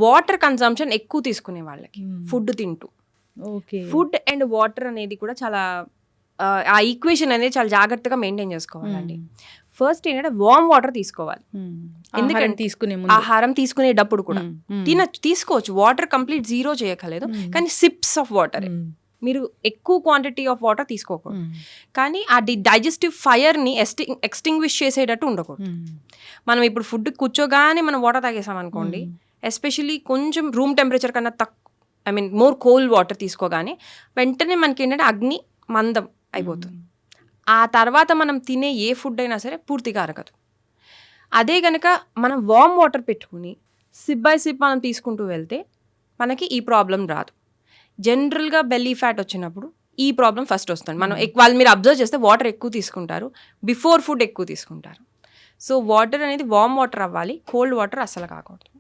Water consumption ఎక్కువ తీసుకునే వాళ్ళకి ఫుడ్ తింటూ. ఓకే. ఫుడ్ అండ్ వాటర్ అనేది కూడా చాలా ఆ ఈక్వేషన్ అనేది చాలా జాగ్రత్తగా మెయింటైన్ చేసుకోవాలండి. ఫస్ట్ ఏంటంటే వార్మ్ వాటర్ తీసుకోవాలి. ఎందుకంటే తీసుకునే ఆహారం తీసుకునేటప్పుడు కూడా తీసుకోవచ్చు. వాటర్ కంప్లీట్ జీరో చేయక్కర్లేదు, కానీ సిప్స్ ఆఫ్ వాటర్. మీరు ఎక్కువ క్వాంటిటీ ఆఫ్ వాటర్ తీసుకోకూడదు, కానీ ఆ డైజెస్టివ్ ఫైర్ని ఎక్స్టింగ్విష్ చేసేటట్టు ఉండకూడదు. మనం ఇప్పుడు ఫుడ్ కూర్చోగానే మనం వాటర్ తాగేసాం అనుకోండి, ఎస్పెషల్లీ కొంచెం రూమ్ టెంపరేచర్ కన్నా మోర్ కోల్డ్ వాటర్ తీసుకోగానే వెంటనే మనకి ఏంటంటే అగ్ని మందం అయిపోతుంది. ఆ తర్వాత మనం తినే ఏ ఫుడ్ అయినా సరే పూర్తిగా అరగదు. అదే కనుక మనం వార్మ్ వాటర్ పెట్టుకుని సిప్ బై సిప్ మనం తీసుకుంటూ వెళ్తే మనకి ఈ ప్రాబ్లం రాదు. జనరల్గా బెల్లీ ఫ్యాట్ వచ్చినప్పుడు ఈ ప్రాబ్లం ఫస్ట్ వస్తుంది. వాళ్ళు మీరు అబ్జర్వ్ చేస్తే వాటర్ ఎక్కువ తీసుకుంటారు, బిఫోర్ ఫుడ్ ఎక్కువ తీసుకుంటారు. సో వాటర్ అనేది వార్మ్ వాటర్ అవ్వాలి, కోల్డ్ వాటర్ అసలు కాకూడదు.